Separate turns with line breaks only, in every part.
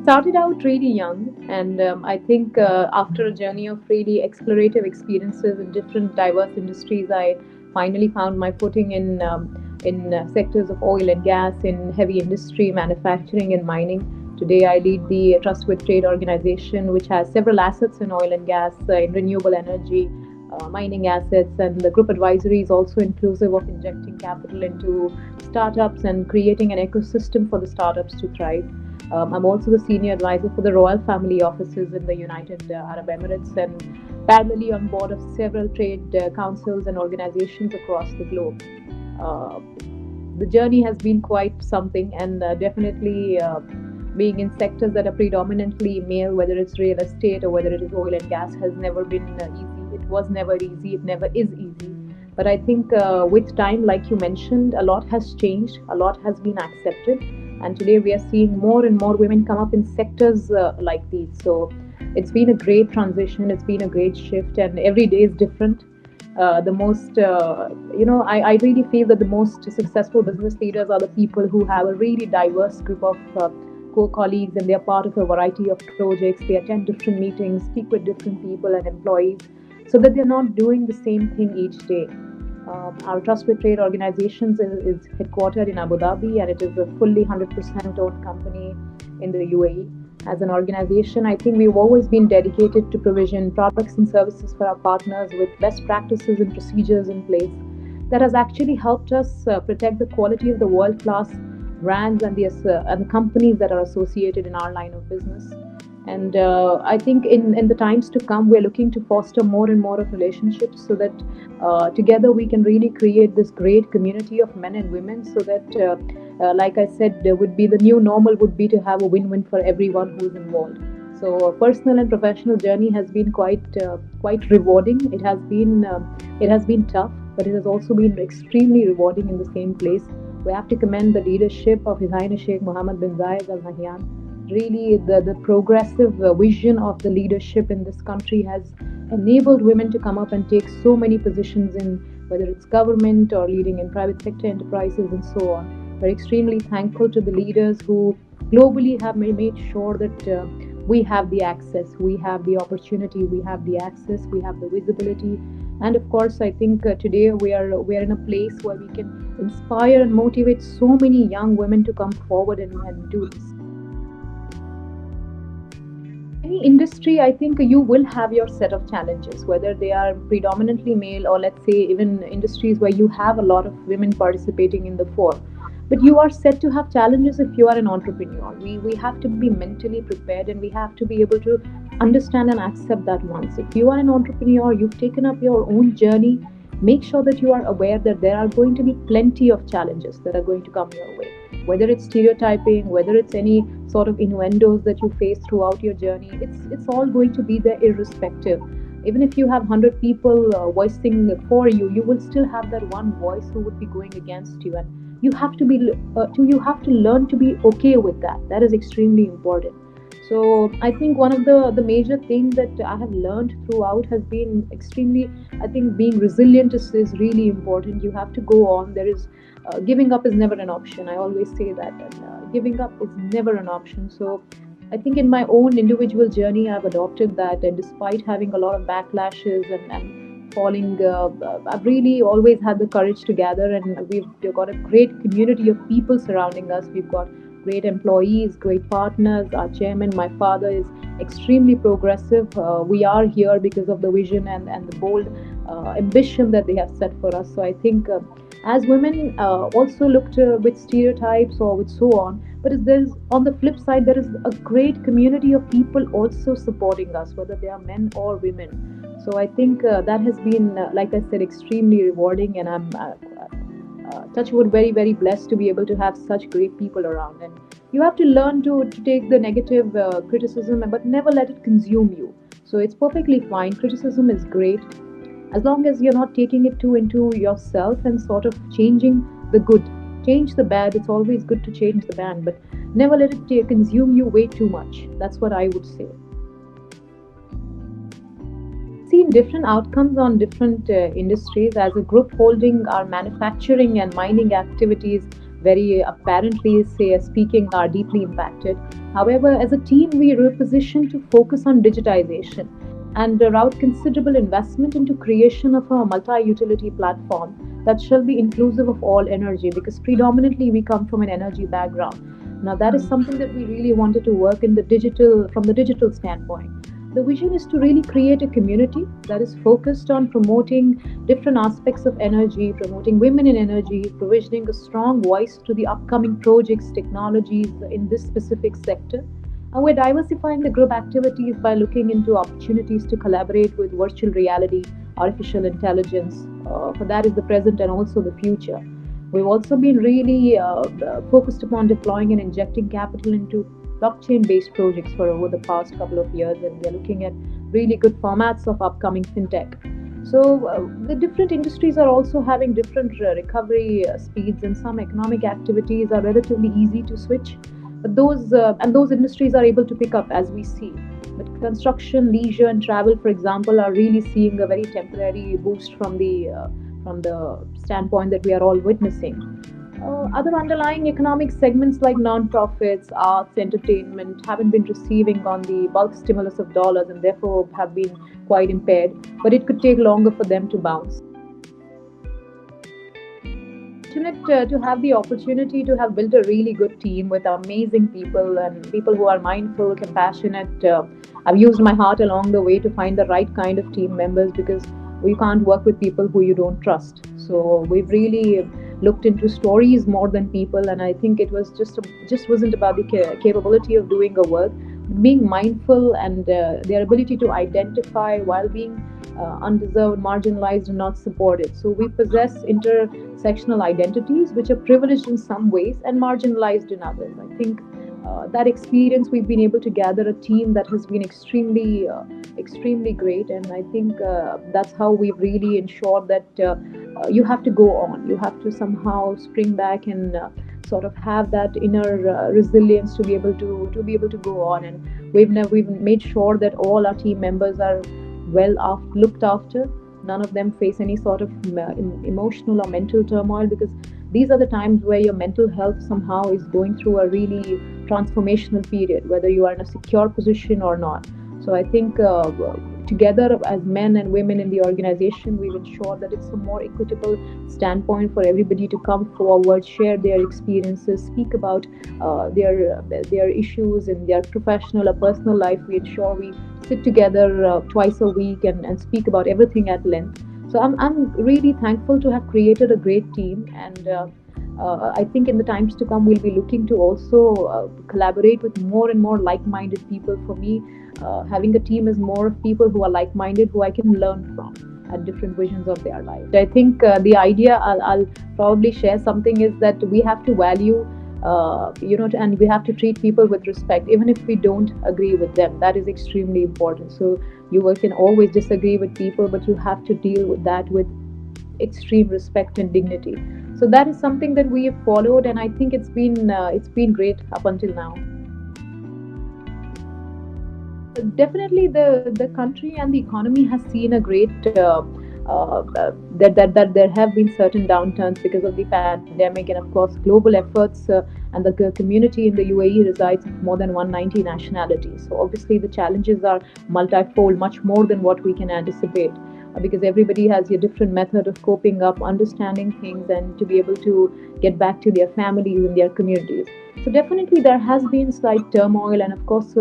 Started out really young, and I think after a journey of really explorative experiences in different diverse industries, I finally found my footing in sectors of oil and gas, in heavy industry, manufacturing, and mining. Today, I lead the Trust with Trade organization, which has several assets in oil and gas, in renewable energy, mining assets, and the group advisory is also inclusive of injecting capital into startups and creating an ecosystem for the startups to thrive. I'm also the senior advisor for the royal family offices in the United Arab Emirates and parallelly on board of several trade councils and organizations across the globe. Uh, the journey has been quite something, and definitely being in sectors that are predominantly male, whether it's real estate or whether it is oil and gas, has never been easy. It was never easy, it never is easy. But I think with time, like you mentioned, a lot has changed, a lot has been accepted, and today we are seeing more and more women come up in sectors like these. So it's been a great transition, it's been a great shift, and every day is different. The most, I really feel that the most successful business leaders are the people who have a really diverse group of co-colleagues, and they're part of a variety of projects. They attend different meetings, speak with different people and employees, so that they're not doing the same thing each day. Our Trust with Trade organizations is headquartered in Abu Dhabi, and it is a fully 100% owned company in the UAE. As an organization, I think we've always been dedicated to provision products and services for our partners with best practices and procedures in place. That has actually helped us protect the quality of the world-class brands and the companies that are associated in our line of business. And I think in the times to come, we're looking to foster more and more of relationships so that together we can really create this great community of men and women so that, like I said, there would be the new normal would be to have a win-win for everyone who's involved. So personal and professional journey has been quite rewarding. It has been tough, but it has also been extremely rewarding in the same place. We have to commend the leadership of His Highness Sheikh Mohammed bin Zayed Al Nahyan. Really, the progressive vision of the leadership in this country has enabled women to come up and take so many positions in whether it's government or leading in private sector enterprises and so on. We're extremely thankful to the leaders who globally have made sure that we have the access, we have the opportunity, we have the access, we have the visibility. And of course, I think today we are in a place where we can inspire and motivate so many young women to come forward and do this. Any industry, I think you will have your set of challenges, whether they are predominantly male or let's say even industries where you have a lot of women participating in the fore. But you are set to have challenges if you are an entrepreneur. We have to be mentally prepared and we have to be able to understand and accept that once. If you are an entrepreneur, you've taken up your own journey, make sure that you are aware that there are going to be plenty of challenges that are going to come your way, whether it's stereotyping, whether it's any sort of innuendos that you face throughout your journey. It's all going to be there irrespective. Even if you have 100 people voicing for you, you will still have that one voice who would be going against you, and you have to learn to be okay with that. That is extremely important. So I think one of the major things that I have learned throughout has been extremely, I think being resilient is really important. You have to go on. There is giving up is never an option. I always say that, and giving up is never an option. So I think in my own individual journey, I've adopted that, and despite having a lot of backlashes and falling, I've really always had the courage to gather, and we've got a great community of people surrounding us. We've got great employees, great partners. Our chairman, my father, is extremely progressive. We are here because of the vision and the bold ambition that they have set for us. So I think as women also looked with stereotypes or with so on, but there's on the flip side, there is a great community of people also supporting us, whether they are men or women. So I think that has been, like I said, extremely rewarding, and I'm touch wood, very very blessed to be able to have such great people around. And you have to learn to take the negative criticism, but never let it consume you. So it's perfectly fine. Criticism is great as long as you're not taking it too into yourself and sort of changing the good, change the bad. It's always good to change the bad, but never let it consume you way too much. That's what I would say. See, seen different outcomes on different industries. As a group holding our manufacturing and mining activities, very apparently, say, speaking, are deeply impacted. However, as a team, we reposition to focus on digitization and route considerable investment into creation of a multi-utility platform that shall be inclusive of all energy, because predominantly we come from an energy background. Now that is something that we really wanted to work in the digital, from the digital standpoint. The vision is to really create a community that is focused on promoting different aspects of energy, promoting women in energy, provisioning a strong voice to the upcoming projects, technologies in this specific sector. And we're diversifying the group activities by looking into opportunities to collaborate with virtual reality, artificial intelligence. For that is the present and also the future. We've also been really focused upon deploying and injecting capital into blockchain based projects for over the past couple of years, and we're looking at really good formats of upcoming fintech. So, the different industries are also having different recovery speeds, and some economic activities are relatively easy to switch. But those industries are able to pick up as we see. But construction, leisure, and travel, for example, are really seeing a very temporary boost from the standpoint that we are all witnessing. Other underlying economic segments like non-profits, arts, entertainment haven't been receiving on the bulk stimulus of dollars, and therefore have been quite impaired. But it could take longer for them to bounce. Fortunate to have the opportunity to have built a really good team with amazing people and people who are mindful, compassionate. I've used my heart along the way to find the right kind of team members, because we can't work with people who you don't trust. So we've really looked into stories more than people, and I think it was just wasn't about the capability of doing a work, being mindful, and their ability to identify while being undeserved, marginalized, and not supported. So we possess intersectional identities which are privileged in some ways and marginalized in others. I think that experience, we've been able to gather a team that has been extremely great, and I think that's how we've really ensured that you have to go on. You have to somehow spring back and sort of have that inner resilience to be able to go on. And we've made sure that all our team members are looked after. None of them face any sort of emotional or mental turmoil, because these are the times where your mental health somehow is going through a really transformational period, whether you are in a secure position or not. So I think together as men and women in the organization, we've ensured that it's a more equitable standpoint for everybody to come forward, share their experiences, speak about their issues in their professional or personal life. We ensure we sit together twice a week and speak about everything at length. So I'm really thankful to have created a great team, and I think in the times to come we'll be looking to also collaborate with more and more like-minded people. For me, having a team is more of people who are like-minded, who I can learn from at different visions of their life. I think the idea I'll probably share something is that we have to value and we have to treat people with respect, even if we don't agree with them. That is extremely important. So you can always disagree with people, but you have to deal with that with extreme respect and dignity. So that is something that we have followed, and I think it's been great up until now. Definitely, the country and the economy has seen a great that there have been certain downturns because of the pandemic, and of course global efforts, and the community in the UAE resides of more than 190 nationalities. So obviously the challenges are multifold, much more than what we can anticipate, because everybody has a different method of coping up, understanding things, and to be able to get back to their families and their communities. So definitely there has been slight turmoil, and of course,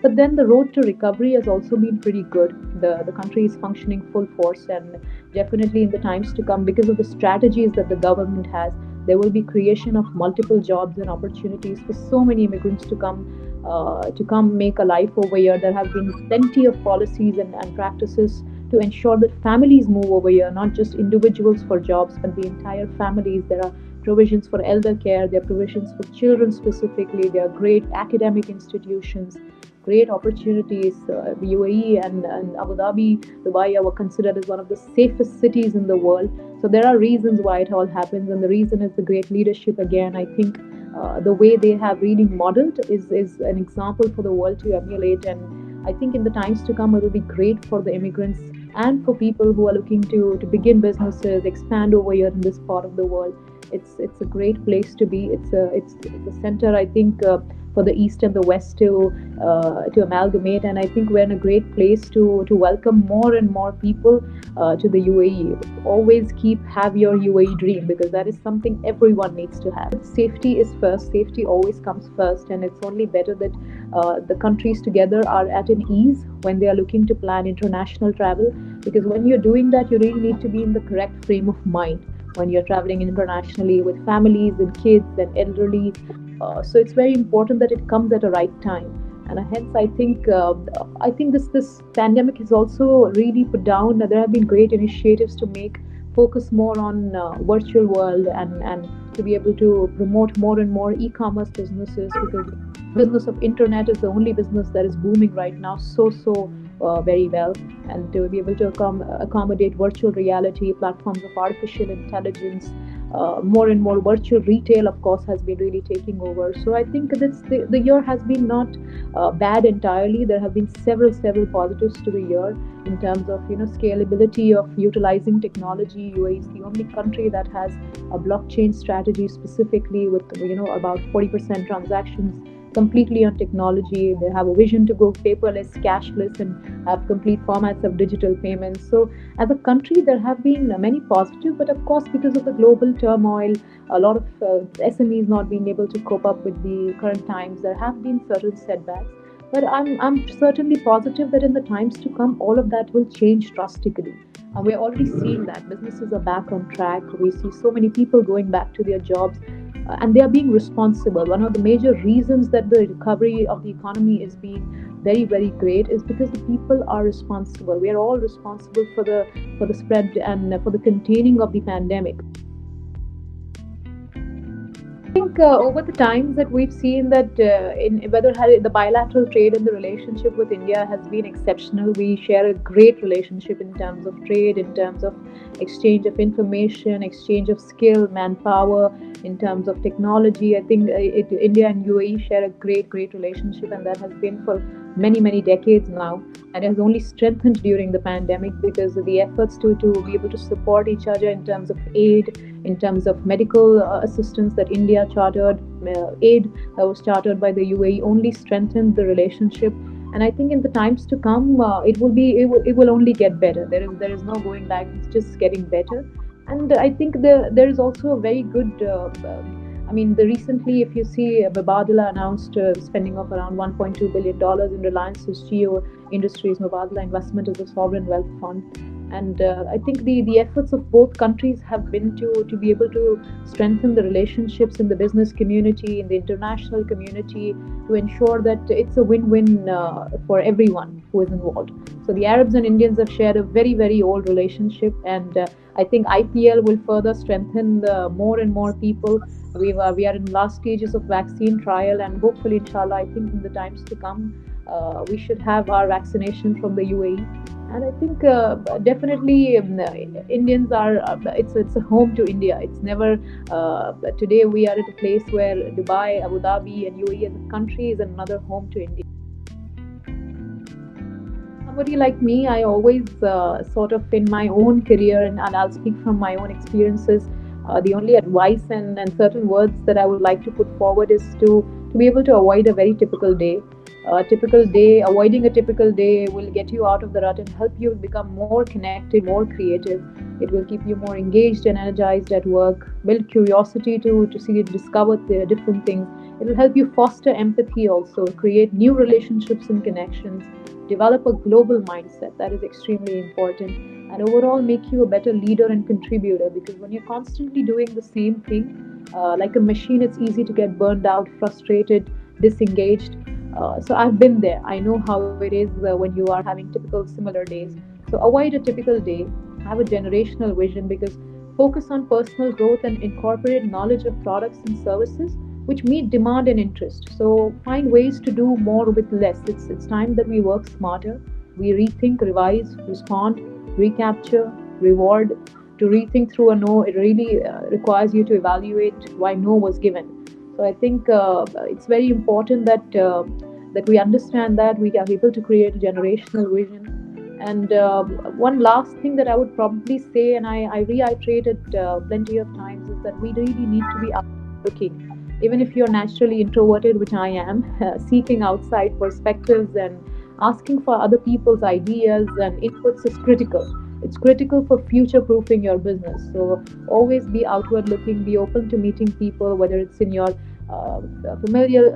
but then the road to recovery has also been pretty good. The country is functioning full force, and definitely in the times to come, because of the strategies that the government has, there will be creation of multiple jobs and opportunities for so many immigrants to come make a life over here. There have been plenty of policies and practices to ensure that families move over here, not just individuals for jobs, but the entire families. There are provisions for elder care, there are provisions for children specifically, there are great academic institutions, great opportunities. The UAE and Abu Dhabi, Dubai are considered as one of the safest cities in the world. So there are reasons why it all happens, and the reason is the great leadership. Again, I think the way they have really modeled is an example for the world to emulate. And I think in the times to come, it will be great for the immigrants and for people who are looking to begin businesses, expand over here in this part of the world. It's a great place to be. It's the center, I think, for the East and the West to amalgamate, and I think we're in a great place to welcome more and more people to the UAE. Always keep have your UAE dream, because that is something everyone needs to have. Safety is first. Safety always comes first, and it's only better that the countries together are at an ease when they are looking to plan international travel. Because when you're doing that, you really need to be in the correct frame of mind when you're traveling internationally with families and kids and elderly. So it's very important that it comes at a right time. And hence, I think this pandemic has also really put down. There have been great initiatives to make focus more on virtual world, and to be able to promote more and more e-commerce businesses, because business of internet is the only business that is booming right now, very well. And to be able to accommodate virtual reality platforms of artificial intelligence, more and more virtual retail, of course, has been really taking over. So I think the year has been not bad entirely. There have been several positives to the year in terms of scalability of utilizing technology. UAE is the only country that has a blockchain strategy specifically, with about 40% transactions completely on technology. They have a vision to go paperless, cashless, and have complete formats of digital payments. So, as a country, there have been many positive, but of course, because of the global turmoil, a lot of SMEs not being able to cope up with the current times, there have been certain setbacks. But I'm certainly positive that in the times to come, all of that will change drastically. We're already seeing that businesses are back on track. We see so many people going back to their jobs, and they are being responsible. One of the major reasons that the recovery of the economy is being very great is because the people are responsible. We are all responsible for the spread and for the containing of the pandemic. I think over the times that we've seen that in whether the bilateral trade and the relationship with India has been exceptional. We share a great relationship in terms of trade, in terms of exchange of information, exchange of skill, manpower, in terms of technology. I think India and UAE share a great relationship, and that has been for many decades now, and it has only strengthened during the pandemic because of the efforts to be able to support each other in terms of aid, in terms of medical assistance that India chartered, aid that was chartered by the UAE, only strengthened the relationship. And I think in the times to come, it will only get better. There is no going back. It's just getting better. And I think there is also a very good. I mean, recently, if you see, Mubadala announced spending of around $1.2 billion in Reliance's Geo Industries Mubadala investment as a sovereign wealth fund. And I think the efforts of both countries have been to be able to strengthen the relationships in the business community, in the international community, to ensure that it's a win-win for everyone who is involved. So the Arabs and Indians have shared a very old relationship, and I think IPL will further strengthen more and more people. We are in last stages of vaccine trial, and hopefully, inshallah, I think in the times to come, we should have our vaccination from the UAE. And I think definitely Indians are. It's a home to India. It's never. Today we are at a place where Dubai, Abu Dhabi, and UAE as a country is another home to India. Somebody like me, I always sort of in my own career, and I'll speak from my own experiences. The only advice and certain words that I would like to put forward is to be able to avoid a very typical day. Avoiding a typical day will get you out of the rut and help you become more connected, more creative. It will keep you more engaged and energized at work, build curiosity to see, discover the different things. It will help you foster empathy also, create new relationships and connections, develop a global mindset. That is extremely important. And overall make you a better leader and contributor, because when you're constantly doing the same thing, like a machine, it's easy to get burned out, frustrated, disengaged. So I've been there. I know how it is when you are having typical similar days. So avoid a typical day, have a generational vision, because focus on personal growth and incorporate knowledge of products and services which meet demand and interest. So find ways to do more with less. It's time that we work smarter. We rethink, revise, respond, recapture, reward. To rethink through a no, it really requires you to evaluate why no was given. So I think it's very important that we understand that we are able to create a generational vision, And one last thing that I would probably say, and I reiterate it plenty of times, is that we really need to be looking. Even if you're naturally introverted, which I am, seeking outside perspectives and asking for other people's ideas and inputs is critical. It's critical for future proofing your business. So always be outward looking, be open to meeting people, whether it's in your familiar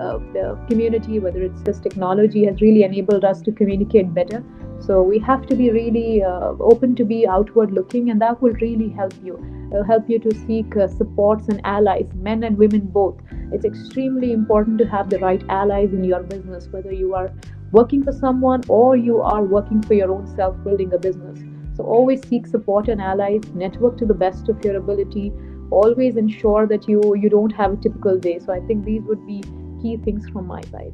community, whether it's just technology has really enabled us to communicate better. So we have to be really open to be outward looking, and that will really help you. It'll help you to seek supports and allies, men and women both. It's extremely important to have the right allies in your business, whether you are working for someone or you are working for your own self, building a business. So always seek support and allies, network to the best of your ability. Always ensure that you don't have a typical day. So I think these would be key things from my side.